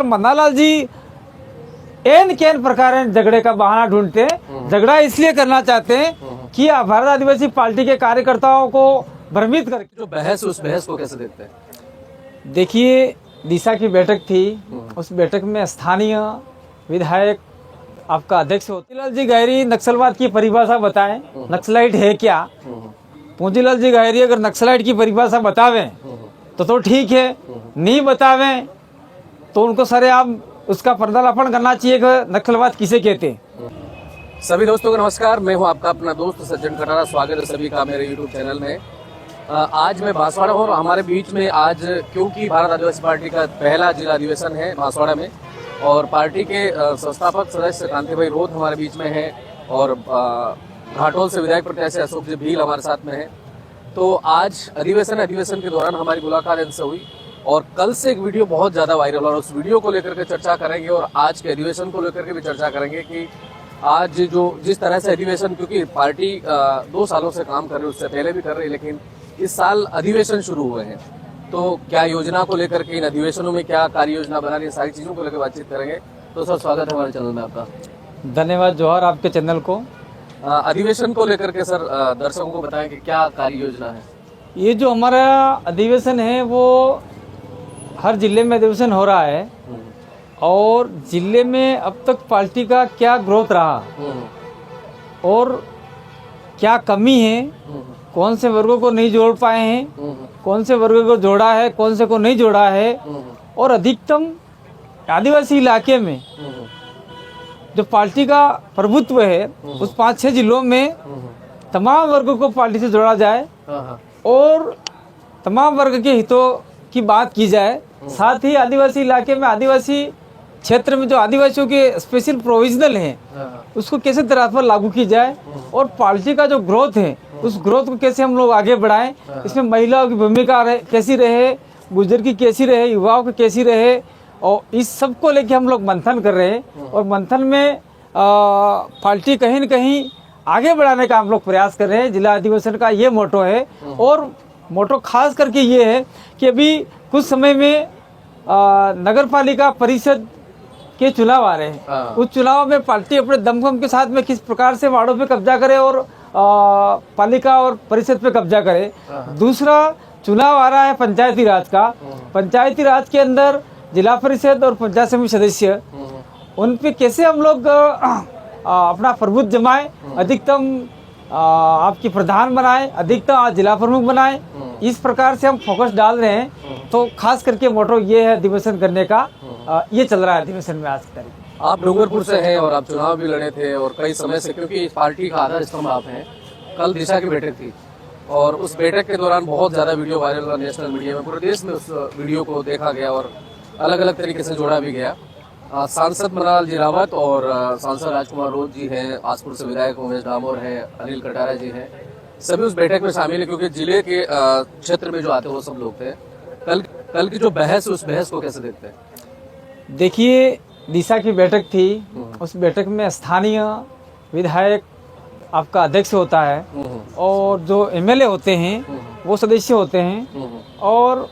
Mannalal G N केन प्रकार झगड़े का बहाना ढूंढते हैं। झगड़ा इसलिए करना चाहते हैं कि भारत आदिवासी पार्टी के कार्यकर्ताओं को भ्रमित करके। जो बहस, उस बहस को कैसे देखते हैं? देखिए, दिशा की बैठक थी, उस बैठक में स्थानीय विधायक आपका अध्यक्ष पूंजीलाल जी गहरी नक्सलवाद की परिभाषा बताएं, नक्सलाइट है क्या। पूंजीलाल जी गहरी अगर नक्सलाइट की परिभाषा बतावें तो ठीक है, नहीं बतावें तो उनको सरेआम उसका पर्दाफाश करना चाहिए कि नक्सलवाद किसे कहते हैं। सभी दोस्तों को नमस्कार, मैं हूं आपका अपना दोस्त सज्जन कटारा। स्वागत है सभी का मेरे यूट्यूब चैनल में। आज मैं बांसवाड़ा हूँ और हमारे बीच में आज, क्योंकि भारत आदिवासी पार्टी का पहला जिला अधिवेशन है बांसवाड़ा में, और पार्टी के संस्थापक सदस्य कांति भाई रोध हमारे बीच में है, और घाटोल से विधायक प्रत्याशी अशोक जी भील हमारे साथ में है। तो आज अधिवेशन के दौरान हमारी मुलाकात इनसे हुई, और कल से एक वीडियो बहुत ज्यादा वायरल हो रहा है। उस वीडियो को लेकर के चर्चा करेंगे और आज के अधिवेशन को लेकर के भी चर्चा करेंगे कि आज जो जिस तरह से अधिवेशन, क्योंकि पार्टी 2 सालों से काम कर रही है, उससे पहले भी कर रही है, लेकिन इस साल अधिवेशन शुरू हुए हैं, तो क्या योजना को लेकर के इन अधिवेशनों में क्या कार्य योजना बना रही है, सारी चीजों को लेकर बातचीत करेंगे। तो सर, स्वागत है हमारे चैनल में आपका। धन्यवाद, जोहार आपके चैनल को। अधिवेशन को लेकर के सर दर्शकों को बताएं कि क्या कार्य योजना है। ये जो हमारा अधिवेशन है वो हर जिले में अधिवेशन हो रहा है, और जिले में अब तक पार्टी का क्या ग्रोथ रहा और क्या कमी है, कौन से वर्गों को नहीं जोड़ पाए हैं, कौन से वर्गों को जोड़ा है, कौन से को नहीं जोड़ा है, और अधिकतम आदिवासी इलाके में जो पार्टी का प्रभुत्व है उस 5-6 जिलों में तमाम वर्गों को पार्टी से जोड़ा जाए और तमाम वर्ग के हितों की बात की जाए। साथ ही आदिवासी इलाके में, आदिवासी क्षेत्र में जो आदिवासियों के स्पेशल प्रोविजनल हैं उसको कैसे तरह पर लागू की जाए, और पार्टी का जो ग्रोथ है उस ग्रोथ को कैसे हम लोग आगे बढ़ाएं। इसमें महिलाओं की भूमिका कैसी रहे, गुजर की कैसी रहे, युवाओं की कैसी रहे, और इस सब को लेके हम लोग मंथन कर रहे हैं। और मंथन में पार्टी कहीं न कहीं आगे बढ़ाने का हम लोग प्रयास कर रहे हैं। जिला अधिवेशन का ये मोटो है, और मोटो खास करके ये है कि अभी कुछ समय में नगर पालिका परिषद के चुनाव आ रहे हैं। उस चुनाव में पार्टी अपने दमखम के साथ में किस प्रकार से वार्डों पे कब्जा करे और पालिका और परिषद पे कब्जा करे। दूसरा चुनाव आ रहा है पंचायती राज का। पंचायती राज के अंदर जिला परिषद और पंचायत समिति सदस्य, उन पे कैसे हम लोग अपना प्रभुत्व जमाए, अधिकतम आपकी प्रधान बनाए, अधिकतम जिला प्रमुख बनाए, इस प्रकार से हम फोकस डाल रहे हैं। तो खास करके मोटो ये है अधिवेशन करने का, ये चल रहा है अधिवेशन में आज की तारीख। आप डूंगरपुर से हैं और आप चुनाव भी लड़े थे और कई समय से, क्योंकि इस पार्टी का आधार स्तंभ आप हैं। कल दिशा की बैठक थी और उस बैठक के दौरान बहुत ज्यादा वीडियो वायरल हुआ नेशनल मीडिया में, पूरे देश में उस वीडियो को देखा गया और अलग अलग तरीके से जोड़ा भी गया। सांसद मन्नालाल जी रावत और सांसद राजकुमार रोध जी हैं, आसपुर से विधायक उमेश डामोर हैं, अनिल कटारा जी हैं, सभी उस बैठक में शामिल है, क्योंकि जिले के क्षेत्र में जो आते वो सब लोग थे। कल की जो बहस, उस बहस को कैसे देखते हैं? देखिए, दिशा की बैठक थी, उस बैठक में स्थानीय विधायक आपका अध्यक्ष होता है, और जो एमएलए होते हैं वो सदस्य होते हैं, और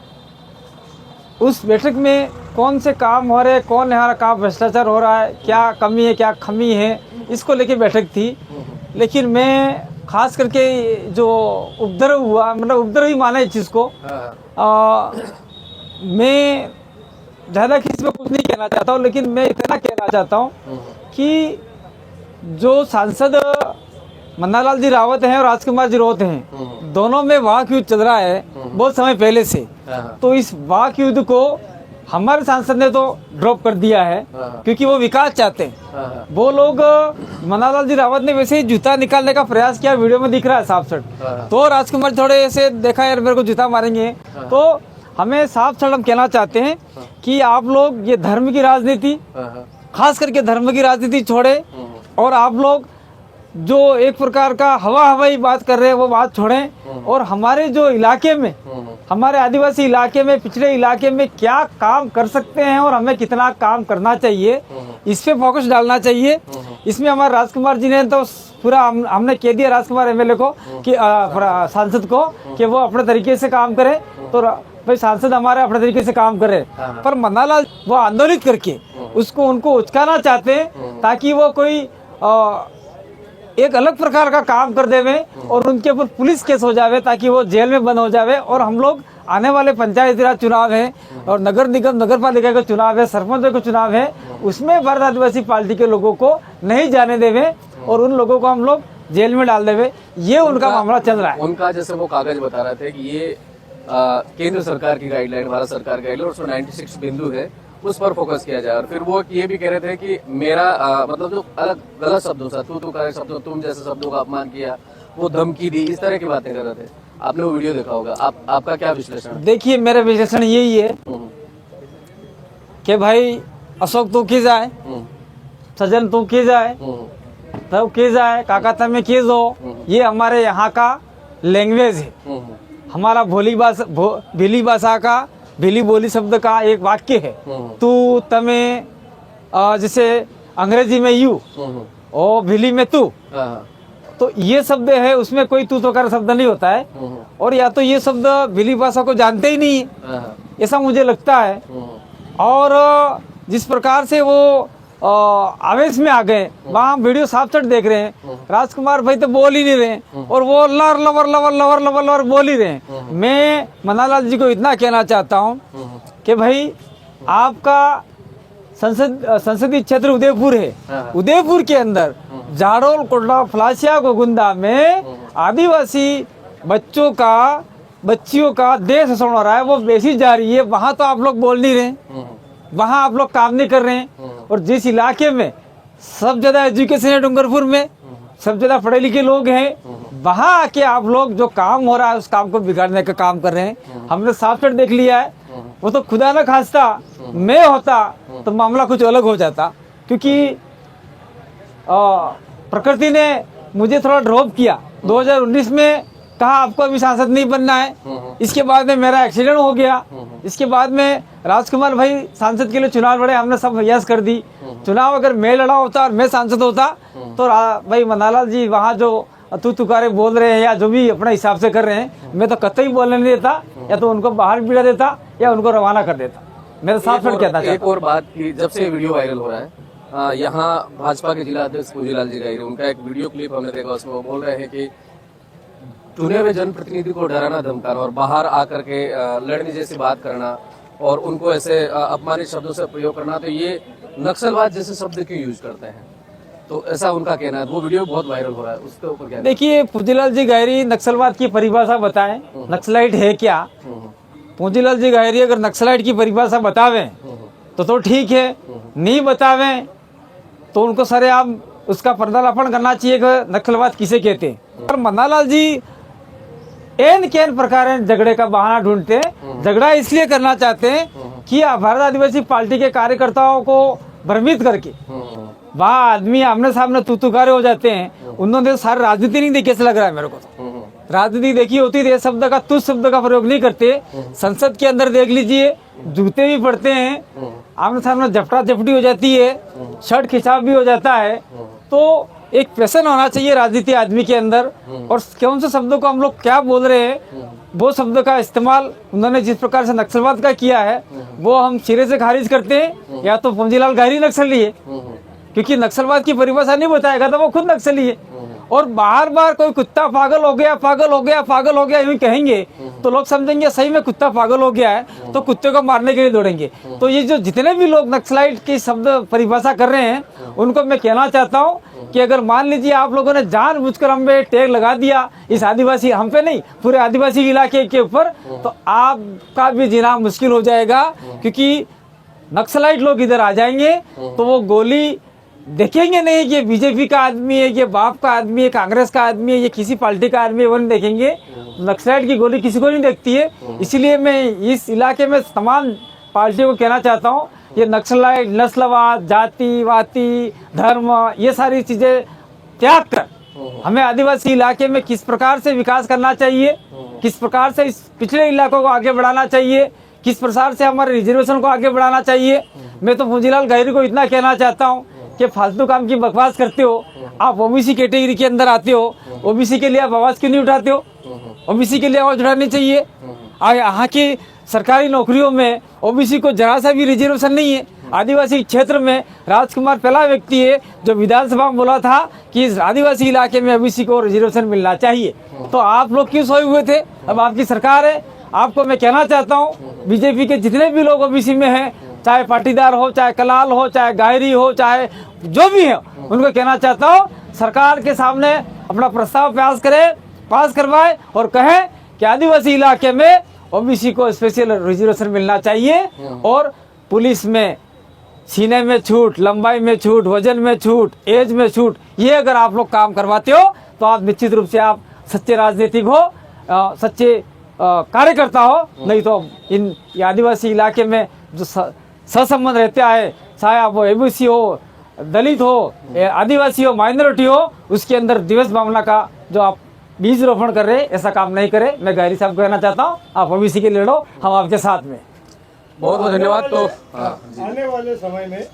उस बैठक में कौन से काम हो रहे हैं, कौन यहाँ काम भ्रष्टाचार हो रहा है, क्या कमी है, क्या खमी है, इसको लेके बैठक थी। लेकिन मैं खास करके जो उपद्रव हुआ, मतलब उपद्रव ही माना इस चीज़ को, मैं ज़्यादा किसी में कुछ नहीं कहना चाहता हूँ, लेकिन मैं इतना कहना चाहता हूँ कि जो सांसद मन्नालाल जी रावत हैं और राजकुमार जी रोध हैं, दोनों में वाक युद्ध चल रहा है बहुत समय पहले से। तो इस वाक युद्ध को हमारे सांसद ने तो ड्रॉप कर दिया है, क्योंकि वो विकास चाहते हैं। वो लोग, मन्नालाल जी रावत ने वैसे ही जूता निकालने का प्रयास किया, वीडियो में दिख रहा है साफ साफ। तो राजकुमार थोड़े ऐसे देखा यार मेरे को जूता मारेंगे, तो हमें साफ साफ हम कहना चाहते हैं कि आप लोग ये धर्म की राजनीति, खास करके धर्म की राजनीति छोड़े, और आप लोग जो एक प्रकार का हवाई बात कर रहे हैं वो बात छोड़ें, और हमारे जो इलाके में, हमारे आदिवासी इलाके में, पिछड़े इलाके में क्या काम कर सकते हैं और हमें कितना काम करना चाहिए, इस पे फोकस डालना चाहिए। इसमें हमारे राजकुमार जी ने तो पूरा हमने कह दिया राजकुमार एमएलए को कि सांसद को कि वो अपने तरीके से काम करें। तो भाई सांसद हमारे अपने तरीके से काम करे, पर मन्नालाल वो आंदोलित करके उसको उनको उचकाना चाहते हैं ताकि वो कोई एक अलग प्रकार का काम कर देवे और उनके ऊपर पुलिस केस हो जावे ताकि वो जेल में बंद हो जावे। और हम लोग आने वाले पंचायती राज चुनाव है और नगर निगम नगर पालिका का चुनाव है, सरपंच का चुनाव है, उसमें भारत आदिवासी पार्टी के लोगों को नहीं जाने देवे और उन लोगों को हम लोग जेल में डाल देवे। ये उनका मामला चल रहा है। उनका जैसे वो कागज बता रहे थे कि ये केंद्र सरकार की गाइडलाइन, भारत सरकार की गाइडलाइन, उसमें 96 बिंदु है, उस पर फोकस किया जाए। और फिर वो ये भी कह रहे थे कि मेरा मतलब जो अलग गलत शब्दों से तू करे शब्दों, तुम जैसे शब्दों का अपमान किया, वो धमकी दी, इस तरह की बातें कर रहे थे। आपने वो वीडियो देखा होगा, आपका क्या विश्लेषण? देखिए मेरा विश्लेषण यही है कि भाई अशोक तू की जाए, सजन तू की जाए, तब की जाए, काका तमें की दो, ये हमारे यहाँ का लैंग्वेज है। हमारा भीली भाषा का, भीली बोली शब्द का एक वाक्य है, तू तमें, जैसे अंग्रेजी में यू और भीली में तू, तो ये शब्द है, उसमें कोई तू तो कर शब्द नहीं होता है। और या तो ये शब्द भीली भाषा को जानते ही नहीं है, ऐसा मुझे लगता है। और जिस प्रकार से वो आवेश में आ गए, वहाँ वीडियो साफ साफ देख रहे हैं, राजकुमार भाई तो बोल ही नहीं रहे और वो lover lover lover lover lover lover बोल ही रहे। मैं मन्नालाल जी को इतना कहना चाहता हूँ कि भाई आपका संसदीय क्षेत्र उदयपुर है, उदयपुर के अंदर जाडोल, कोटला, फलासिया, गोगुंदा में आदिवासी बच्चियों का देश शोषण हो रहा है, वो बेसी जा रही है। वहाँ तो आप लोग बोल नहीं रहे, वहाँ आप लोग काम नहीं कर रहे हैं। और जिस इलाके में सब ज्यादा एजुकेशन है, डूंगरपुर में सब ज्यादा पढ़े लिखे लोग हैं, वहाँ आके आप लोग जो काम हो रहा है उस काम को बिगाड़ने का काम कर रहे हैं। हमने साफ साफ देख लिया है। वो तो खुदा न खास्ता मैं होता तो मामला कुछ अलग हो जाता, क्योंकि प्रकृति ने मुझे थोड़ा ड्रॉप किया 2019 में, कहा आपको अभी सांसद नहीं बनना है। इसके बाद में मेरा एक्सीडेंट हो गया, इसके बाद में राजकुमार भाई सांसद के लिए चुनाव लड़े, हमने सब यस कर दी। चुनाव अगर मैं लड़ा होता और मैं सांसद होता तो भाई मन्नालाल जी वहाँ जो तू तुकारे बोल रहे हैं या जो भी अपने हिसाब से कर रहे हैं, मैं तो कतई बोलने नहीं देता, या तो उनको बाहर बिठा देता या उनको रवाना कर देता। मेरा साफ साफ कहता है। एक और बात की, जब से वीडियो वायरल हो रहा है, यहाँ भाजपा के जिला अध्यक्ष पूजीलाल जी गए, उनका एक वीडियो क्लिप हमने देखा, उसमें वो बोल रहे हैं कि चुने हुए जनप्रतिनिधि को डराना धमकाना और बाहर आकर के लड़ने जैसी बात करना और उनको ऐसे अपमानित शब्दों से प्रयोग करना, तो ये नक्सलवाद जैसे शब्द क्यों यूज करते हैं? तो ऐसा उनका कहना है। वो वीडियो बहुत वायरल हो रहा है, उसके ऊपर क्या? देखिए पूजीलाल जी गहरी नक्सलवाद की परिभाषा बताएं, नक्सलाइट है क्या? पूजीलाल जी गहरी अगर नक्सलाइट की परिभाषा बतावें तो ठीक है, नहीं बतावें तो उनको सरेआम उसका पर्दालापन करना चाहिए कि नक्सलवाद किसे कहते हैं। और मन्नालाल जी एन केन प्रकार झगड़े का बहाना ढूंढते हैं। झगड़ा इसलिए करना चाहते हैं कि भारत आदिवासी पार्टी के कार्यकर्ताओं को भ्रमित करके वहाँ आदमी आमने सामने तुतुकारे हो जाते हैं। उन्होंने सारी राजनीति नहीं देखी, ऐसा लग रहा है मेरे को तो। राजनीति देखी होती तो ये शब्द का तुझ शब्द का प्रयोग नहीं करते। संसद के अंदर देख लीजिए, जूते भी पड़ते हैं, आमने सामने झपटा झपटी हो जाती है, शर्ट खिंचाव भी हो जाता है। तो एक पैशन होना चाहिए राजनीति आदमी के अंदर, और कौन से शब्दों को हम लोग क्या बोल रहे हैं वो शब्द का इस्तेमाल उन्होंने जिस प्रकार से नक्सलवाद का किया है वो हम सिरे से खारिज करते हैं। या तो पूंजीलाल गहरी नक्सली है, क्योंकि नक्सलवाद की परिभाषा नहीं बताएगा तो वो खुद नक्सली है। और बार बार कोई कुत्ता पागल हो गया, पागल हो गया, पागल हो गया यूं कहेंगे तो लोग समझेंगे सही में कुत्ता पागल हो गया है, तो कुत्ते को मारने के लिए दौड़ेंगे। तो ये जो जितने भी लोग नक्सलाइट की शब्द परिभाषा कर रहे हैं उनको मैं कहना चाहता हूँ कि अगर मान लीजिए आप लोगों ने जानबूझकर हम पे टैग लगा दिया इस आदिवासी, हम पे नहीं पूरे आदिवासी इलाके के ऊपर, तो आपका भी जीना मुश्किल हो जाएगा। क्योंकि नक्सलाइट लोग इधर आ जाएंगे तो वो गोली देखेंगे नहीं कि ये बीजेपी का आदमी है, ये बाप का आदमी है, कांग्रेस का आदमी है, ये किसी पार्टी का आदमी है, वो नहीं देखेंगे। नक्सलाइट की गोली किसी को नहीं देखती है। इसीलिए मैं इस इलाके में तमाम पार्टियों को कहना चाहता हूँ, ये नक्सलाइट, नस्लवाद, जाति वाती, धर्म, ये सारी चीजें त्याग कर हमें आदिवासी इलाके में किस प्रकार से विकास करना चाहिए, किस प्रकार से इस पिछड़े इलाकों को आगे बढ़ाना चाहिए, किस प्रकार से हमारे रिजर्वेशन को आगे बढ़ाना चाहिए। मैं तो पूंजीलाल गहरी को इतना कहना चाहता हूँ कि फालतू काम की बकवास करते हो, आप ओबीसी कैटेगरी के अंदर आते हो, ओबीसी के लिए आप आवाज क्यों नहीं उठाते हो? ओबीसी के लिए आवाज उठानी चाहिए। यहाँ की सरकारी नौकरियों में ओबीसी को जरा सा भी रिजर्वेशन नहीं है। आदिवासी क्षेत्र में राजकुमार पहला व्यक्ति है जो विधानसभा में बोला था कि इस आदिवासी इलाके में ओबीसी को रिजर्वेशन मिलना चाहिए। तो आप लोग क्यों सोए हुए थे? अब आपकी सरकार है। आपको मैं कहना चाहता हूँ, बीजेपी के जितने भी लोग ओबीसी में हैं, चाहे पाटीदार हो, चाहे कलाल हो, चाहे गायरी हो, चाहे जो भी है, उनको कहना चाहता हूँ सरकार के सामने अपना प्रस्ताव पास करवाए और कहें कि आदिवासी इलाके में ओबीसी को स्पेशल रिजर्वेशन मिलना चाहिए। और पुलिस में सीने में छूट, लंबाई में छूट, वजन में छूट, एज में छूट, ये अगर आप लोग काम करवाते हो तो आप निश्चित रूप से आप सच्चे राजनीतिक हो, सच्चे कार्यकर्ता हो। नहीं तो इन आदिवासी इलाके में जो सहसंबंध रहता है, चाहे वो ओबीसी हो, दलित हो, आदिवासी हो, माइनॉरिटी हो, उसके अंदर दिवस मामला का जो आप बीज रोपण कर रहे, ऐसा काम नहीं करे। मैं गहरी साहब कहना चाहता हूँ, आप ओबीसी के लिए लड़ो, हम आपके साथ में। बहुत बहुत धन्यवाद। तो आने वाले समय में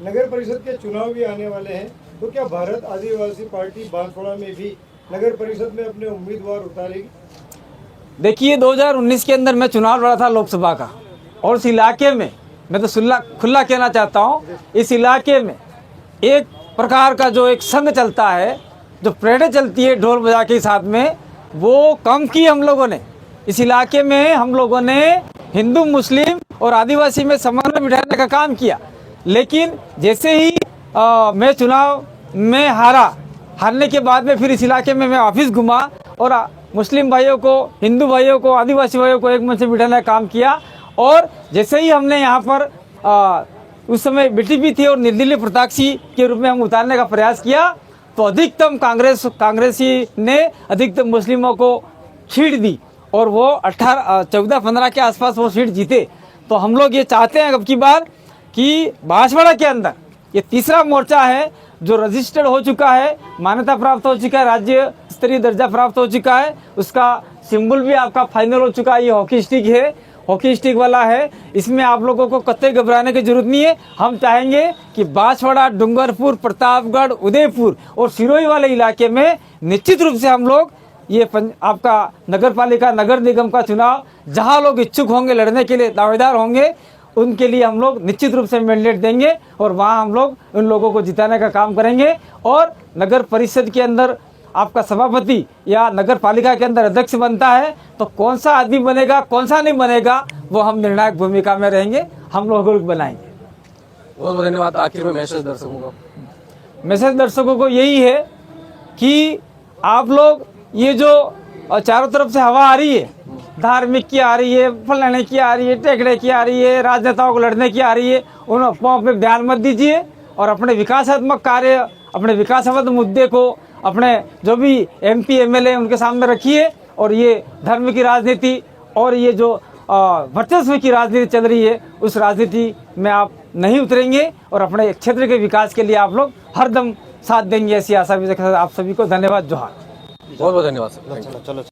नगर परिषद के चुनाव भी आने वाले हैं, तो क्या भारत आदिवासी पार्टी बांसवाड़ा में भी नगर परिषद में अपने उम्मीदवार उतारेगी? देखिए, 2019 के अंदर मैं चुनाव लड़ा था लोकसभा का, और उस इलाके में मैं तो खुला कहना चाहता हूँ, इस इलाके में एक प्रकार का जो एक संघ चलता है, जो परेडें चलती है ढोल बजा के साथ में, वो कम की हम लोगों ने। इस इलाके में हम लोगों ने हिंदू, मुस्लिम और आदिवासी में समन्वय बिठाने का काम किया। लेकिन जैसे ही मैं चुनाव में हारने के बाद में फिर इस इलाके में मैं ऑफिस घुमा और मुस्लिम भाइयों को, हिंदू भाइयों को, आदिवासी भाइयों को एक मंच से बिठाने का काम किया। और जैसे ही हमने यहाँ पर उस समय बीटीपी थी और निर्दलीय प्रत्याशी के रूप में हम उतारने का प्रयास किया, तो अधिकतम कांग्रेसी ने अधिकतम मुस्लिमों को सीट दी और वो 14-15 के आसपास वो सीट जीते। तो हम लोग ये चाहते हैं अब की बार कि बांसवाड़ा के अंदर ये तीसरा मोर्चा है जो रजिस्टर्ड हो चुका है, मान्यता प्राप्त हो चुका है, राज्य स्तरीय दर्जा प्राप्त हो चुका है, उसका सिंबल भी आपका फाइनल हो चुका है। ये हॉकी स्टिक है, हॉकी स्टिक वाला है। इसमें आप लोगों को कतई घबराने की जरूरत नहीं है। हम चाहेंगे कि बांसवाड़ा, डूंगरपुर, प्रतापगढ़, उदयपुर और सिरोही वाले इलाके में निश्चित रूप से हम लोग ये आपका नगर पालिका, नगर निगम का चुनाव जहां लोग इच्छुक होंगे लड़ने के लिए, दावेदार होंगे, उनके लिए हम लोग निश्चित रूप से मैंडेट देंगे और वहां हम लोग उन लोगों को जिताने का काम करेंगे। और नगर परिषद के अंदर आपका सभापति या नगर पालिका के अंदर अध्यक्ष बनता है, तो कौन सा आदमी बनेगा, कौन सा नहीं बनेगा, वो हम निर्णायक भूमिका में रहेंगे, हम लोग बनाएंगे। बहुत बहुत धन्यवाद। आखिर में मैसेज दर्शकों को? मैसेज दर्शकों को यही है कि आप लोग ये जो चारों तरफ से हवा आ रही है, धार्मिक की आ रही है, फलाने की आ रही है, टेकड़े की आ रही है, राजनेताओं को लड़ने की आ रही है, उन अफवाहों पे ध्यान मत दीजिए और अपने विकासात्मक कार्य, अपने विकासात्मक मुद्दे को अपने जो भी MP MLA उनके सामने रखिए। और ये धर्म की राजनीति और ये जो वर्चस्व की राजनीति चल रही है, उस राजनीति में आप नहीं उतरेंगे और अपने क्षेत्र के विकास के लिए आप लोग हरदम साथ देंगे, ऐसी आशा भी आप सभी को धन्यवाद। जोहार। बहुत बहुत धन्यवाद सर। चलो।